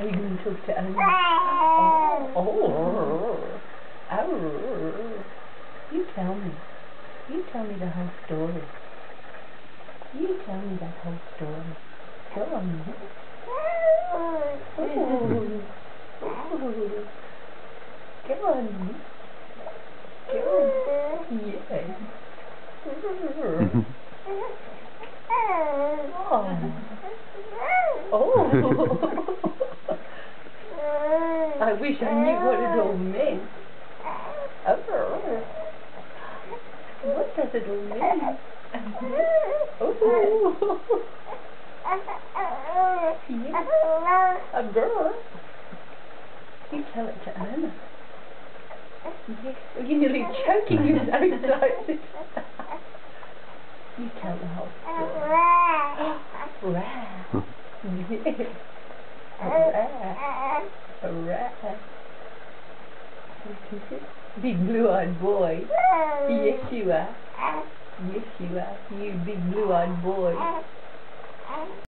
Are you going to talk to Anna? Oh. You tell me. You tell me the whole story. You tell me that whole story. Go on. Oh. Come on. Come on. Yes. Oh. I wish I knew what it all meant. Oh. What does it all mean? Oh. Yes. A girl. You tell it to Anna. Yes. Well, you're nearly choking. You're so excited. You tell the whole story. Rat. Yes. A rat. A rat. What is it? Big blue-eyed boy. Yes, you are. Yes, you are. You big blue-eyed boy.